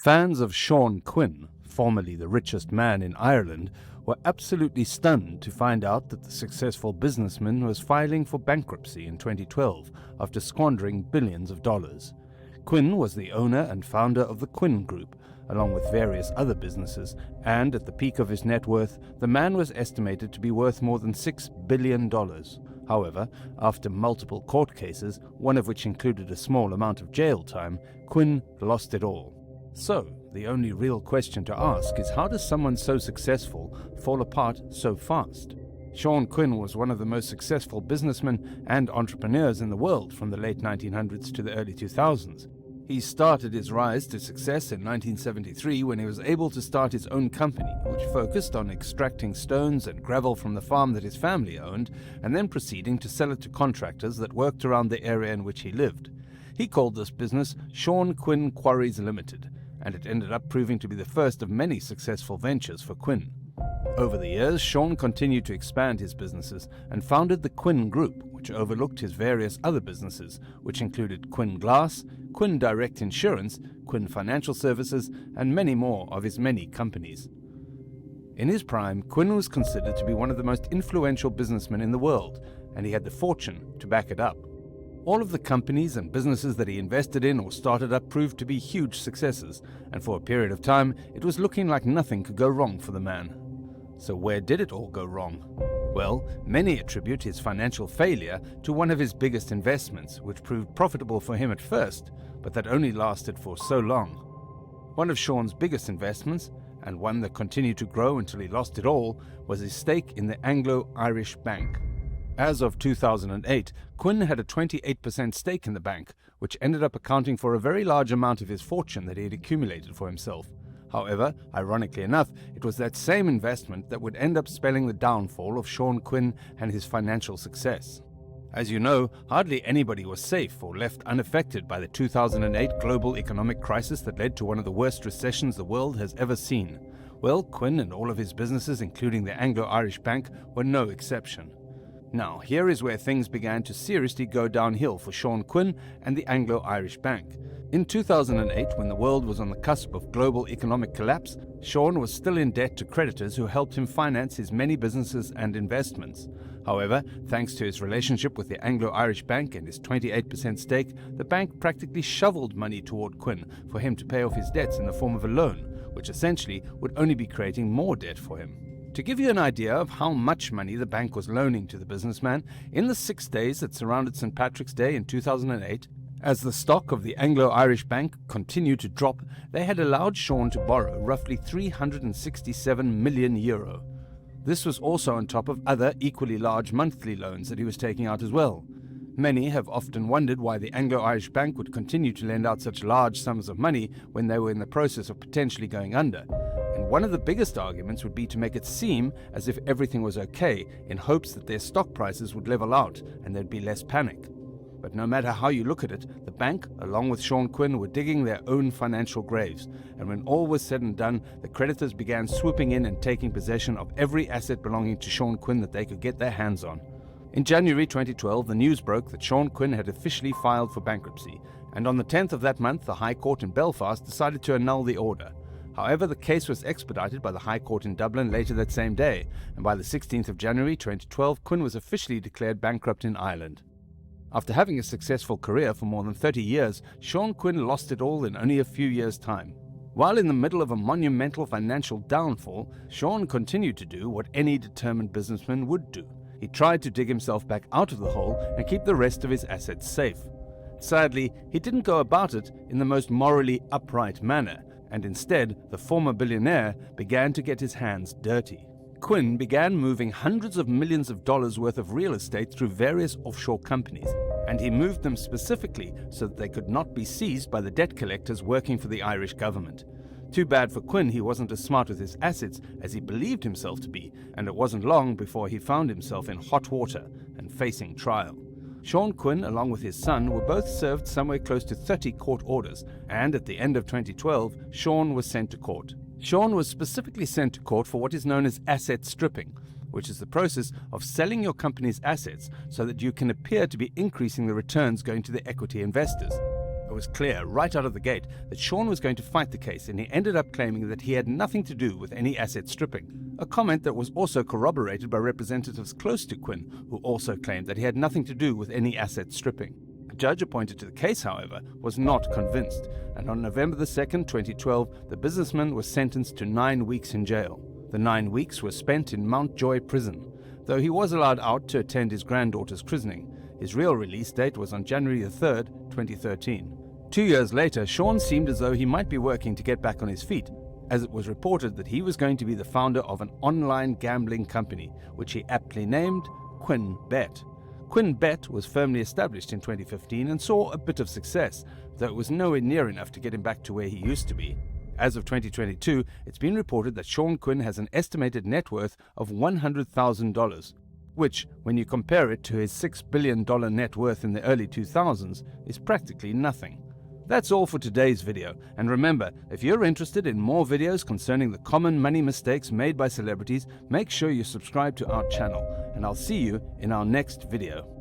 Fans of Sean Quinn, formerly the richest man in Ireland, were absolutely stunned to find out that the successful businessman was filing for bankruptcy in 2012 after squandering billions of dollars. Quinn was the owner and founder of the Quinn Group, along with various other businesses, and at the peak of his net worth, the man was estimated to be worth more than $6 billion. However, after multiple court cases, one of which included a small amount of jail time, Quinn lost it all. So, the only real question to ask is, how does someone so successful fall apart so fast? Sean Quinn was one of the most successful businessmen and entrepreneurs in the world from the late 1900s to the early 2000s. He started his rise to success in 1973 when he was able to start his own company, which focused on extracting stones and gravel from the farm that his family owned, and then proceeding to sell it to contractors that worked around the area in which he lived. He called this business Sean Quinn Quarries Limited, and it ended up proving to be the first of many successful ventures for Quinn. Over the years, Sean continued to expand his businesses and founded the Quinn Group, which overlooked his various other businesses, which included Quinn Glass, Quinn Direct Insurance, Quinn Financial Services, and many more of his many companies. In his prime, Quinn was considered to be one of the most influential businessmen in the world, and he had the fortune to back it up. All of the companies and businesses that he invested in or started up proved to be huge successes, and for a period of time, it was looking like nothing could go wrong for the man. So where did it all go wrong? Well, many attribute his financial failure to one of his biggest investments, which proved profitable for him at first, but that only lasted for so long. One of Sean's biggest investments, and one that continued to grow until he lost it all, was his stake in the Anglo-Irish Bank. As of 2008, Quinn had a 28% stake in the bank, which ended up accounting for a very large amount of his fortune that he had accumulated for himself. However, ironically enough, it was that same investment that would end up spelling the downfall of Sean Quinn and his financial success. As you know, hardly anybody was safe or left unaffected by the 2008 global economic crisis that led to one of the worst recessions the world has ever seen. Well, Quinn and all of his businesses, including the Anglo-Irish Bank, were no exception. Now, here is where things began to seriously go downhill for Sean Quinn and the Anglo-Irish Bank. In 2008, when the world was on the cusp of global economic collapse, Sean was still in debt to creditors who helped him finance his many businesses and investments. However, thanks to his relationship with the Anglo-Irish Bank and his 28% stake, the bank practically shoveled money toward Quinn for him to pay off his debts in the form of a loan, which essentially would only be creating more debt for him. To give you an idea of how much money the bank was loaning to the businessman, in the 6 days that surrounded St. Patrick's Day in 2008, as the stock of the Anglo-Irish Bank continued to drop, they had allowed Sean to borrow roughly €367 million. This was also on top of other equally large monthly loans that he was taking out as well. Many have often wondered why the Anglo-Irish Bank would continue to lend out such large sums of money when they were in the process of potentially going under. And one of the biggest arguments would be to make it seem as if everything was okay, in hopes that their stock prices would level out and there'd be less panic. But no matter how you look at it, the bank, along with Sean Quinn, were digging their own financial graves, and when all was said and done, the creditors began swooping in and taking possession of every asset belonging to Sean Quinn that they could get their hands on. In January 2012, the news broke that Sean Quinn had officially filed for bankruptcy, and on the 10th of that month, the High Court in Belfast decided to annul the order. However, the case was expedited by the High Court in Dublin later that same day, and by the 16th of January 2012, Quinn was officially declared bankrupt in Ireland. After having a successful career for more than 30 years, Sean Quinn lost it all in only a few years' time. While in the middle of a monumental financial downfall, Sean continued to do what any determined businessman would do. He tried to dig himself back out of the hole and keep the rest of his assets safe. Sadly, he didn't go about it in the most morally upright manner, and instead, the former billionaire began to get his hands dirty. Quinn began moving hundreds of millions of dollars worth of real estate through various offshore companies, and he moved them specifically so that they could not be seized by the debt collectors working for the Irish government. Too bad for Quinn he wasn't as smart with his assets as he believed himself to be, and it wasn't long before he found himself in hot water and facing trial. Sean Quinn, along with his son, were both served somewhere close to 30 court orders, and at the end of 2012, Sean was sent to court. Sean was specifically sent to court for what is known as asset stripping, which is the process of selling your company's assets so that you can appear to be increasing the returns going to the equity investors. It was clear right out of the gate that Sean was going to fight the case, and he ended up claiming that he had nothing to do with any asset stripping, a comment that was also corroborated by representatives close to Quinn, who also claimed that he had nothing to do with any asset stripping. The judge appointed to the case, however, was not convinced, and on November 2nd, 2012, the businessman was sentenced to 9 weeks in jail. The 9 weeks were spent in Mountjoy Prison, though he was allowed out to attend his granddaughter's christening. His real release date was on January 3rd, 2013. 2 years later, Sean seemed as though he might be working to get back on his feet, as it was reported that he was going to be the founder of an online gambling company, which he aptly named Quinn Bet. Quinn Bet was firmly established in 2015 and saw a bit of success, though it was nowhere near enough to get him back to where he used to be. As of 2022, it's been reported that Sean Quinn has an estimated net worth of $100,000, which, when you compare it to his $6 billion net worth in the early 2000s, is practically nothing. That's all for today's video, and remember, if you're interested in more videos concerning the common money mistakes made by celebrities, make sure you subscribe to our channel, and I'll see you in our next video.